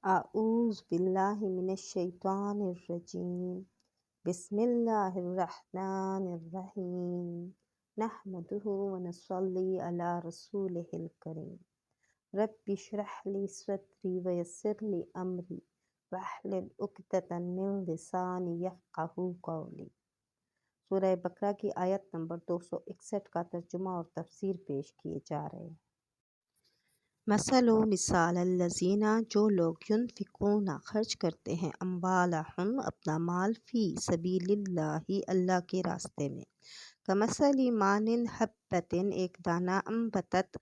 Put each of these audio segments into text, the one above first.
اعوذ باللہ من الشیطان الرجیم بسم اللہ الرحمن الرحیم نحمدہ ونصلی علی رسولہ الکریم رب اشرح لی صدری ویسر لی امری واحلل عقدۃ من لسانی یفقہوا قولی۔ سورہ بقرہ کی آیت نمبر 261 کا ترجمہ اور تفسیر پیش کیے جا رہے ہیں۔ مثل و مثال الذین، جو لوگ ینفقون خرچ کرتے ہیں اموالہم اپنا مال فی سبیل اللہ اللہ کے راستے میں، کمثل ماء حبۃ ایک دانہ انبتت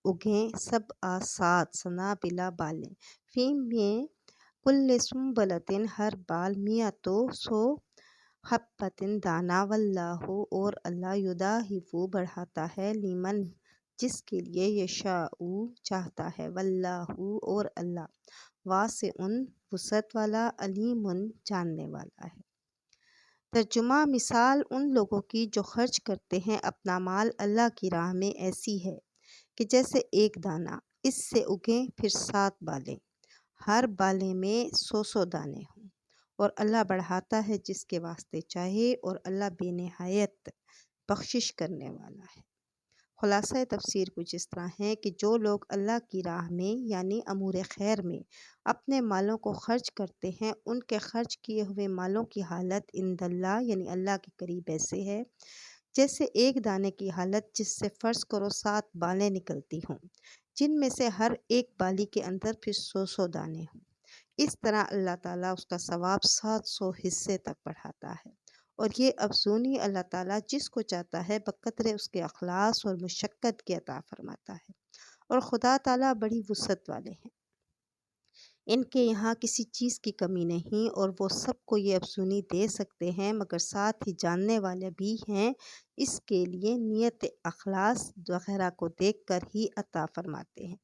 اگیں سبع سات سنابل بالیں فی میں کل سنبلۃ ہر بال مئۃ 100 حبۃ دانہ واللہ اور اللہ یضاعف بڑھاتا ہے لمن جس کے لیے یشاء چاہتا ہے، واللہ اور اللہ واسع وسعت والا علیم جاننے والا ہے۔ ترجمہ: مثال ان لوگوں کی جو خرچ کرتے ہیں اپنا مال اللہ کی راہ میں ایسی ہے کہ جیسے ایک دانہ، اس سے اگیں پھر 7 بالیں، ہر بالے میں 100 دانے ہوں، اور اللہ بڑھاتا ہے جس کے واسطے چاہے، اور اللہ بے نہایت بخشش کرنے والا ہے۔ خلاصہ تفسیر کچھ اس طرح ہے کہ جو لوگ اللہ کی راہ میں یعنی امور خیر میں اپنے مالوں کو خرچ کرتے ہیں، ان کے خرچ کیے ہوئے مالوں کی حالت عند اللہ یعنی اللہ کے قریب ایسے ہے جیسے ایک دانے کی حالت جس سے فرض کرو 7 بالیں نکلتی ہوں، جن میں سے ہر ایک بالی کے اندر پھر 100 دانے ہوں۔ اس طرح اللہ تعالیٰ اس کا ثواب 700 حصے تک بڑھاتا ہے، اور یہ افزونی اللہ تعالیٰ جس کو چاہتا ہے بقدر اس کے اخلاص اور مشقت کی عطا فرماتا ہے، اور خدا تعالیٰ بڑی وسعت والے ہیں، ان کے یہاں کسی چیز کی کمی نہیں، اور وہ سب کو یہ افزونی دے سکتے ہیں، مگر ساتھ ہی جاننے والے بھی ہیں، اس کے لیے نیت اخلاص وغیرہ کو دیکھ کر ہی عطا فرماتے ہیں۔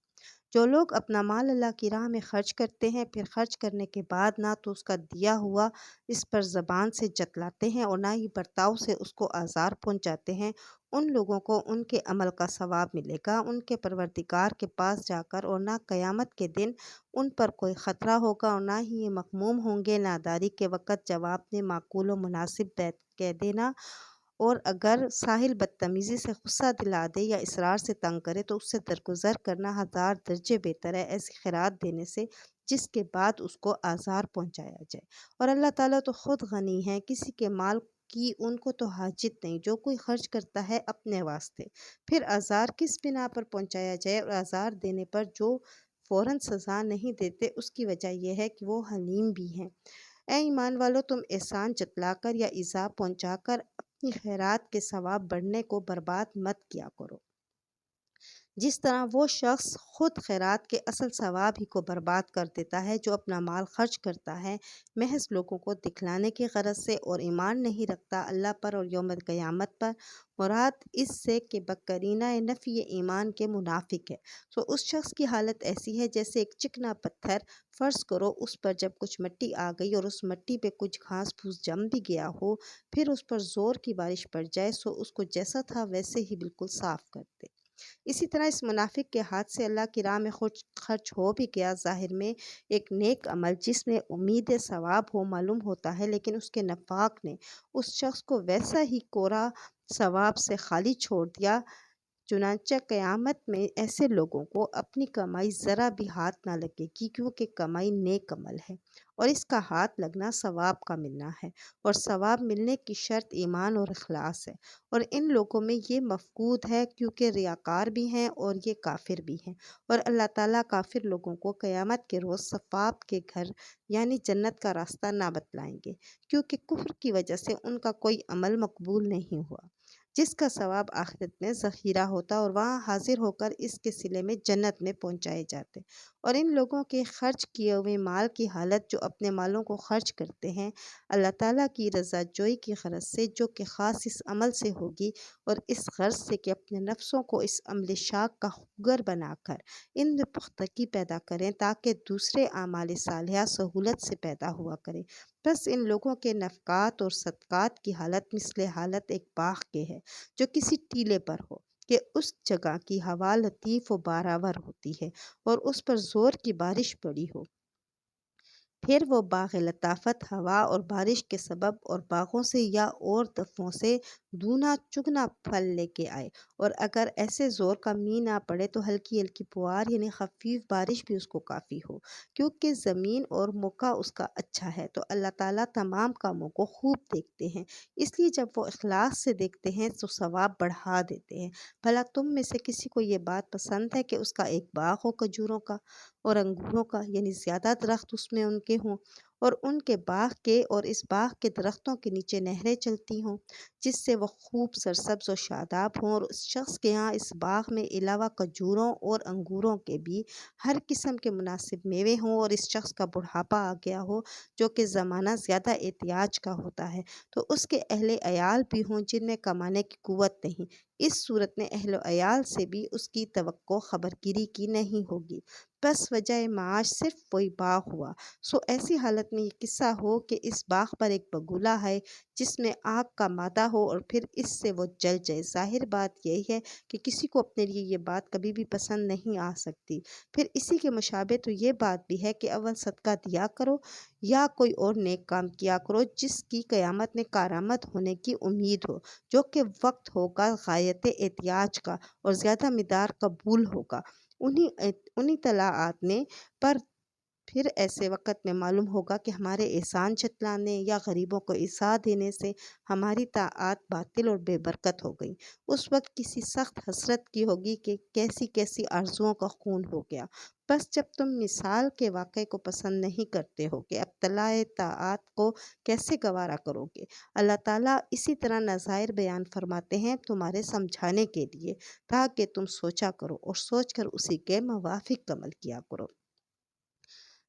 جو لوگ اپنا مال اللہ کی راہ میں خرچ کرتے ہیں، پھر خرچ کرنے کے بعد نہ تو اس کا دیا ہوا اس پر زبان سے جتلاتے ہیں اور نہ ہی برتاؤ سے اس کو آزار پہنچاتے ہیں، ان لوگوں کو ان کے عمل کا ثواب ملے گا ان کے پروردگار کے پاس جا کر، اور نہ قیامت کے دن ان پر کوئی خطرہ ہوگا، اور نہ ہی یہ مغموم ہوں گے۔ ناداری کے وقت جواب میں معقول و مناسب بات کہہ دینا، اور اگر ساحل بدتمیزی سے غصہ دلا دے یا اصرار سے تنگ کرے تو اس سے درگزر کرنا 1000 درجے بہتر ہے ایسی خیرات دینے سے جس کے بعد اس کو آزار پہنچایا جائے۔ اور اللہ تعالیٰ تو خود غنی ہے، کسی کے مال کی ان کو تو حاجت نہیں، جو کوئی خرچ کرتا ہے اپنے واسطے، پھر آزار کس بنا پر پہنچایا جائے، اور آزار دینے پر جو فوراً سزا نہیں دیتے اس کی وجہ یہ ہے کہ وہ حلیم بھی ہیں۔ اے ایمان والو، تم احسان جتلا کر یا ایذا پہنچا کر اپنی خیرات کے ثواب بڑھنے کو برباد مت کیا کرو، جس طرح وہ شخص خود خیرات کے اصل ثواب ہی کو برباد کر دیتا ہے جو اپنا مال خرچ کرتا ہے محض لوگوں کو دکھلانے کی غرض سے، اور ایمان نہیں رکھتا اللہ پر اور یوم قیامت پر۔ مراد اس سے کہ بقرینہ نفی ایمان کے منافق ہے، تو اس شخص کی حالت ایسی ہے جیسے ایک چکنا پتھر، فرض کرو اس پر جب کچھ مٹی آ گئی اور اس مٹی پہ کچھ گھاس پھوس جم بھی گیا ہو، پھر اس پر زور کی بارش پڑ جائے سو اس کو جیسا تھا ویسے ہی بالکل صاف کر دے۔ اسی طرح اس منافق کے ہاتھ سے اللہ کی راہ میں خرچ ہو بھی گیا، ظاہر میں ایک نیک عمل جس میں امید ثواب ہو معلوم ہوتا ہے، لیکن اس کے نفاق نے اس شخص کو ویسا ہی کوڑا ثواب سے خالی چھوڑ دیا۔ چنانچہ قیامت میں ایسے لوگوں کو اپنی کمائی ذرا بھی ہاتھ نہ لگے گی، کیونکہ کمائی نیک عمل ہے اور اس کا ہاتھ لگنا ثواب کا ملنا ہے، اور ثواب ملنے کی شرط ایمان اور اخلاص ہے، اور ان لوگوں میں یہ مفقود ہے کیونکہ ریاکار بھی ہیں اور یہ کافر بھی ہیں، اور اللہ تعالیٰ کافر لوگوں کو قیامت کے روز ثواب کے گھر یعنی جنت کا راستہ نہ بتلائیں گے، کیونکہ کفر کی وجہ سے ان کا کوئی عمل مقبول نہیں ہوا، جس کا ثواب آخرت میں ذخیرہ ہوتا اور وہاں حاضر ہو کر اس کے صلے میں جنت میں پہنچائے جاتے۔ اور ان لوگوں کے خرچ کیے ہوئے مال کی حالت جو اپنے مالوں کو خرچ کرتے ہیں اللہ تعالیٰ کی رضا جوئی کی غرض سے، جو کہ خاص اس عمل سے ہوگی، اور اس غرض سے کہ اپنے نفسوں کو اس عمل شاق کا خوگر بنا کر ان میں پختگی پیدا کریں تاکہ دوسرے اعمال صالحہ سہولت سے پیدا ہوا کریں۔ بس ان لوگوں کے نفقات اور صدقات کی حالت مثل حالت ایک باغ کے ہے جو کسی ٹیلے پر ہو کہ اس جگہ کی ہوا لطیف و بارآور ہوتی ہے اور اس پر زور کی بارش پڑی ہو، پھر وہ باغ لطافت ہوا اور بارش کے سبب اور باغوں سے یا اور دفعوں سے دونا چگنا پھل لے کے آئے، اور اگر ایسے زور کا مینہ نہ پڑے تو ہلکی ہلکی پھوار یعنی خفیف بارش بھی اس کو کافی ہو، کیونکہ زمین اور موقع اس کا اچھا ہے تو اللہ تعالیٰ تمام کاموں کو خوب دیکھتے ہیں، اس لیے جب وہ اخلاص سے دیکھتے ہیں تو ثواب بڑھا دیتے ہیں۔ بھلا تم میں سے کسی کو یہ بات پسند ہے کہ اس کا ایک باغ ہو کھجوروں کا اور انگوروں کا، یعنی زیادہ درخت اس میں ان کے ہوں، اور ان کے باغ کے اور اس باغ کے درختوں کے نیچے نہریں چلتی ہوں جس سے وہ خوب سرسبز و شاداب ہوں، اور اس شخص کے ہاں اس باغ میں علاوہ کھجوروں اور انگوروں کے بھی ہر قسم کے مناسب میوے ہوں، اور اس شخص کا بڑھاپا آ گیا ہو جو کہ زمانہ زیادہ احتیاج کا ہوتا ہے، تو اس کے اہل عیال بھی ہوں جن میں کمانے کی قوت نہیں، اس صورت میں اہل و عیال سے بھی اس کی توقع خبرگیری کی نہیں ہوگی، بس وجہ معاش صرف وہی باغ ہوا۔ سو ایسی حالت میں یہ قصہ ہو کہ اس باغ پر ایک بگولا ہے جس میں آگ کا مادہ ہو اور پھر اس سے وہ جل جائے، ظاہر بات یہی ہے کہ کسی کو اپنے لیے یہ بات کبھی بھی پسند نہیں آ سکتی۔ پھر اسی کے مشابہ تو یہ بات بھی ہے کہ اول صدقہ دیا کرو یا کوئی اور نیک کام کیا کرو جس کی قیامت میں کارآمد ہونے کی امید ہو، جو کہ وقت ہوگا غایت احتیاج کا اور زیادہ مقدار قبول ہوگا، انہی اطلاعات میں پر پھر ایسے وقت میں معلوم ہوگا کہ ہمارے احسان جتلانے یا غریبوں کو عطا دینے سے ہماری طاعات باطل اور بے برکت ہو گئی۔ اس وقت کسی سخت حسرت کی ہوگی کہ کیسی کیسی آرزوؤں کا خون ہو گیا۔ بس جب تم مثال کے واقعے کو پسند نہیں کرتے ہو کہ اب طلائع طاعات کو کیسے گوارا کرو گے، اللہ تعالیٰ اسی طرح نظائر بیان فرماتے ہیں تمہارے سمجھانے کے لیے، تاکہ تم سوچا کرو اور سوچ کر اسی کے موافق عمل کیا کرو۔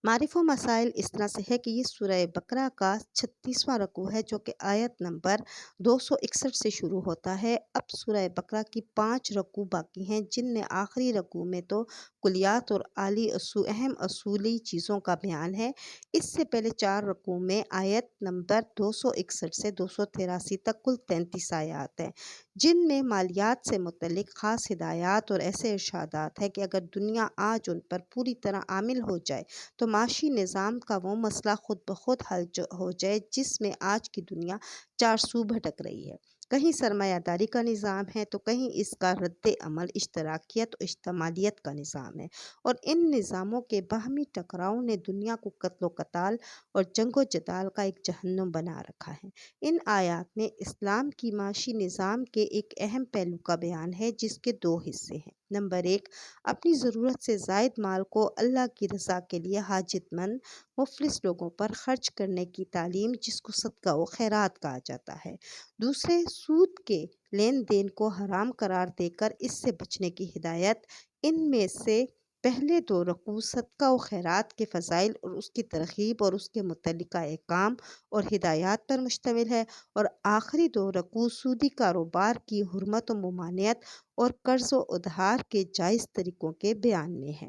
معارف و مسائل اس طرح سے ہے کہ یہ سورہ بقرہ کا 36واں رکوع ہے جو کہ آیت نمبر 261 سے شروع ہوتا ہے۔ اب سورہ بقرہ کی 5 رکوع باقی ہیں جن میں آخری رکوع میں تو کلیات اور اہم اصولی چیزوں کا بیان ہے۔ اس سے پہلے 4 رکوع میں آیت نمبر 261 سے 283 تک کل 33 آیات ہیں جن میں مالیات سے متعلق خاص ہدایات اور ایسے ارشادات ہیں کہ اگر دنیا آج ان پر پوری طرح عامل ہو جائے تو معاشی نظام کا وہ مسئلہ خود بخود حل ہو جائے جس میں آج کی دنیا چار سو بھٹک رہی ہے۔ کہیں سرمایہ داری کا نظام ہے تو کہیں اس کا رد عمل اشتراکیت و اشتمالیت کا نظام ہے، اور ان نظاموں کے باہمی ٹکراؤ نے دنیا کو قتل و قتال اور جنگ و جدال کا ایک جہنم بنا رکھا ہے۔ ان آیات میں اسلام کی معاشی نظام کے ایک اہم پہلو کا بیان ہے جس کے 2 حصے ہیں۔ نمبر 1، اپنی ضرورت سے زائد مال کو اللہ کی رضا کے لیے حاجت مند مفلس لوگوں پر خرچ کرنے کی تعلیم جس کو صدقہ و خیرات کہا جاتا ہے۔ دوسرے، سود کے لین دین کو حرام قرار دے کر اس سے بچنے کی ہدایت۔ ان میں سے پہلے 2 رکوع صدقہ و خیرات کے فضائل اور اس کی ترغیب اور اس کے متعلقہ احکام اور ہدایات پر مشتمل ہے، اور آخری 2 رکوع سودی کاروبار کی حرمت و ممانعت اور قرض و ادھار کے جائز طریقوں کے بیان میں ہے۔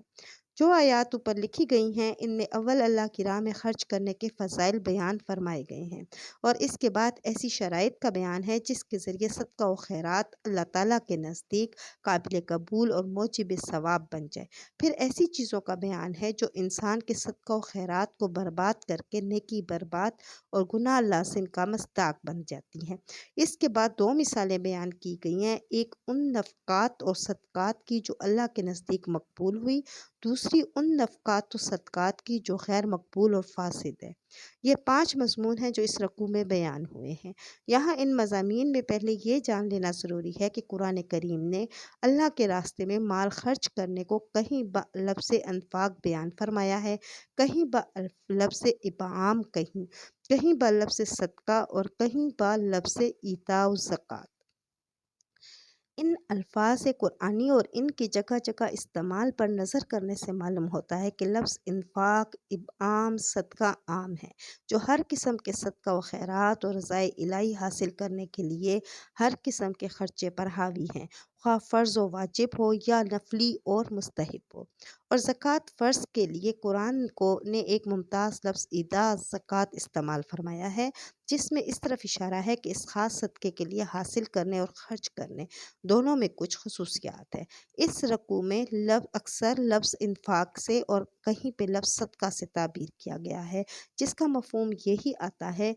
جو آیات اوپر لکھی گئی ہیں ان میں اول اللہ کی راہ میں خرچ کرنے کے فضائل بیان فرمائے گئے ہیں، اور اس کے بعد ایسی شرائط کا بیان ہے جس کے ذریعے صدقہ و خیرات اللہ تعالیٰ کے نزدیک قابل قبول اور موجب ثواب بن جائے۔ پھر ایسی چیزوں کا بیان ہے جو انسان کے صدقہ و خیرات کو برباد کر کے نیکی برباد اور گناہ لازم کا مصداق بن جاتی ہیں۔ اس کے بعد 2 مثالیں بیان کی گئی ہیں، ایک ان نفقات اور صدقات کی جو اللہ کے نزدیک مقبول ہوئی، دوسری ان نفقات و صدقات کی جو غیر مقبول اور فاسد ہے۔ یہ 5 مضمون ہیں جو اس رکوع میں بیان ہوئے ہیں۔ یہاں ان مضامین میں پہلے یہ جان لینا ضروری ہے کہ قرآن کریم نے اللہ کے راستے میں مال خرچ کرنے کو کہیں بلفظ انفاق بیان فرمایا ہے، کہیں بلفظ اطعام، کہیں بلفظ صدقہ اور کہیں بلفظ ایتاء الزکوٰۃ۔ ان الفاظ قرآنی اور ان کی جگہ جگہ استعمال پر نظر کرنے سے معلوم ہوتا ہے کہ لفظ انفاق، اطعام، صدقہ عام ہے، جو ہر قسم کے صدقہ و خیرات اور رضائے الہی حاصل کرنے کے لیے ہر قسم کے خرچے پر حاوی ہیں، خواہ فرض و واجب ہو یا نفلی اور مستحب ہو۔ اور زکوٰۃ فرض کے لیے قرآن نے ایک ممتاز لفظ ایتاء زکوٰۃ استعمال فرمایا ہے، جس میں اس طرف اشارہ ہے کہ اس خاص صدقے کے لیے حاصل کرنے اور خرچ کرنے دونوں میں کچھ خصوصیات ہیں۔ اس رکوع میں اکثر لفظ انفاق سے اور کہیں پہ لفظ صدقہ سے تعبیر کیا گیا ہے، جس کا مفہوم یہی آتا ہے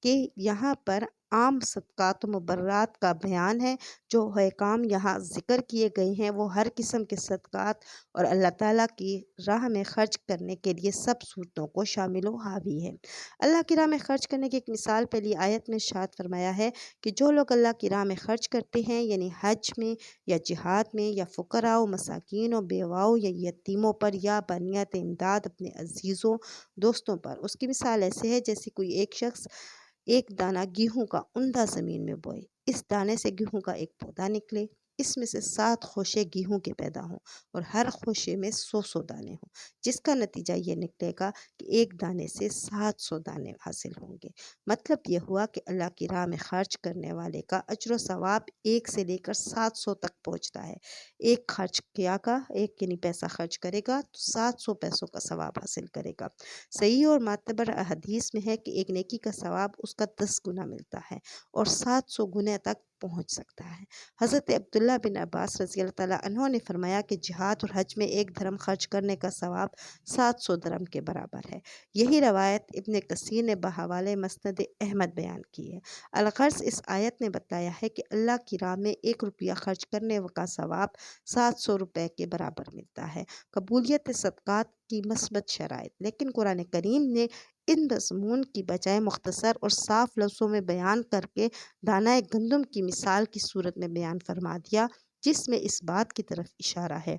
کہ یہاں پر عام صدقات و مبررات کا بیان ہے۔ جو احکام یہاں ذکر کیے گئے ہیں وہ ہر قسم کے صدقات اور اللہ تعالیٰ کی راہ میں خرچ کرنے کے لیے سب صورتوں کو شامل و حاوی ہے۔ اللہ کی راہ میں خرچ کرنے کی ایک مثال پہلی آیت میں ارشاد فرمایا ہے کہ جو لوگ اللہ کی راہ میں خرچ کرتے ہیں، یعنی حج میں یا جہاد میں یا فقراء و مساکین و بیواؤں یا یتیموں پر یا بنیت امداد اپنے عزیزوں دوستوں پر، اس کی مثال ایسے ہے جیسے کوئی ایک شخص ایک دانہ گیہوں کا عمدہ زمین میں بوئے، اس دانے سے گیہوں کا ایک پودا نکلے، اس میں سے 7 خوشے گیہوں کے پیدا ہوں اور ہر خوشے میں 100 دانے ہوں، جس کا نتیجہ یہ نکلے گا کہ ایک دانے سے 700 دانے حاصل ہوں گے۔ مطلب یہ ہوا کہ اللہ کی راہ میں خرچ کرنے والے کا اجر و ثواب 1 سے لے کر 700 تک پہنچتا ہے۔ ایک خرچ کیا کا ایک یعنی پیسہ خرچ کرے گا تو 700 پیسوں کا ثواب حاصل کرے گا۔ صحیح اور معتبر حدیث میں ہے کہ ایک نیکی کا ثواب اس کا 10 گنا ملتا ہے اور 700 گنے تک پہنچ سکتا ہے۔ حضرت عبداللہ بن عباس رضی اللہ تعالیٰ عنہ نے فرمایا کہ جہاد اور حج میں 1 درہم خرچ کرنے کا ثواب 700 درہم کے برابر ہے۔ یہی روایت ابن کثیر نے بحوالہ مسند احمد بیان کی ہے۔ الغرض اس آیت نے بتایا ہے کہ اللہ کی راہ میں 1 روپیہ خرچ کرنے کا ثواب 700 روپے کے برابر ملتا ہے۔ قبولیت صدقات کی مثبت شرائط، لیکن قرآن کریم نے ان مضمون کی بجائے مختصر اور صاف لفظوں میں بیان کر کے دانہ گندم کی مثال کی صورت میں بیان فرما دیا، جس میں اس بات کی طرف اشارہ ہے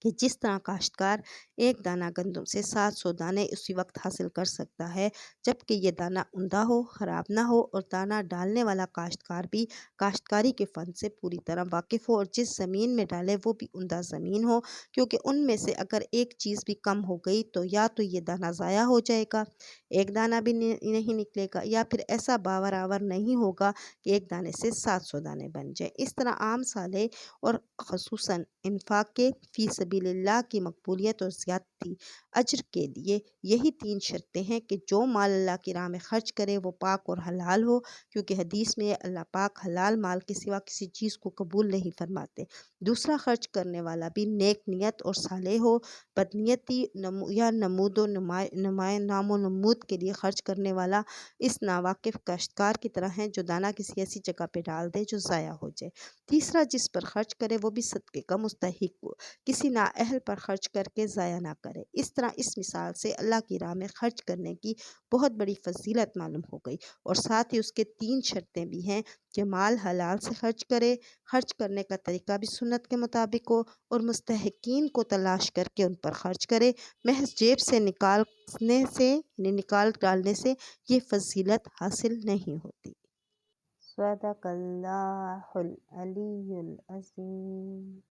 کہ جس طرح کاشتکار ایک دانہ گندم سے 700 دانے اسی وقت حاصل کر سکتا ہے جبکہ یہ دانہ عمدہ ہو، خراب نہ ہو، اور دانہ ڈالنے والا کاشتکار بھی کاشتکاری کے فن سے پوری طرح واقف ہو اور جس زمین میں ڈالے وہ بھی عمدہ زمین ہو، کیونکہ ان میں سے اگر ایک چیز بھی کم ہو گئی تو یا تو یہ دانہ ضائع ہو جائے گا، ایک دانہ بھی نہیں نکلے گا، یا پھر ایسا باور نہیں ہوگا کہ ایک دانے سے 700 دانے بن جائے۔ اس طرح عام صالح اور خصوصاً انفاق کے فی سبیل اللہ کی مقبولیت اور زیادتی اجر کے لیے یہی 3 شرطیں ہیں کہ جو مال اللہ کی راہ میں خرچ کرے وہ پاک اور حلال ہو، کیونکہ حدیث میں اللہ پاک حلال مال کے سوا کسی چیز کو قبول نہیں فرماتے۔ دوسرا، خرچ کرنے والا بھی نیک نیت اور صالح ہو، بدنیتی یا نمود و نام و نمود کے لیے خرچ کرنے والا اس ناواقف کاشتکار کی طرح ہے جو دانہ کسی ایسی جگہ پہ ڈال دے جو ضائع ہو جائے۔ تیسرا، جس پر خرچ کرے وہ بھی صدقے کا مستحق ہو، کسی نااہل پر خرچ کر کے ضائع نہ کرے۔ اس طرح اس مثال سے اللہ کی راہ میں خرچ کرنے کی بہت بڑی فضیلت معلوم ہو گئی، اور ساتھ ہی اس کے 3 شرطیں بھی ہیں کہ مال حلال سے خرچ کرے، خرچ کرنے کا طریقہ بھی سنت کے مطابق ہو، اور مستحقین کو تلاش کر کے ان پر خرچ کرے۔ محض جیب سے نکال ڈالنے سے یہ فضیلت حاصل نہیں ہوتی۔ صدق اللہ العلی العظیم۔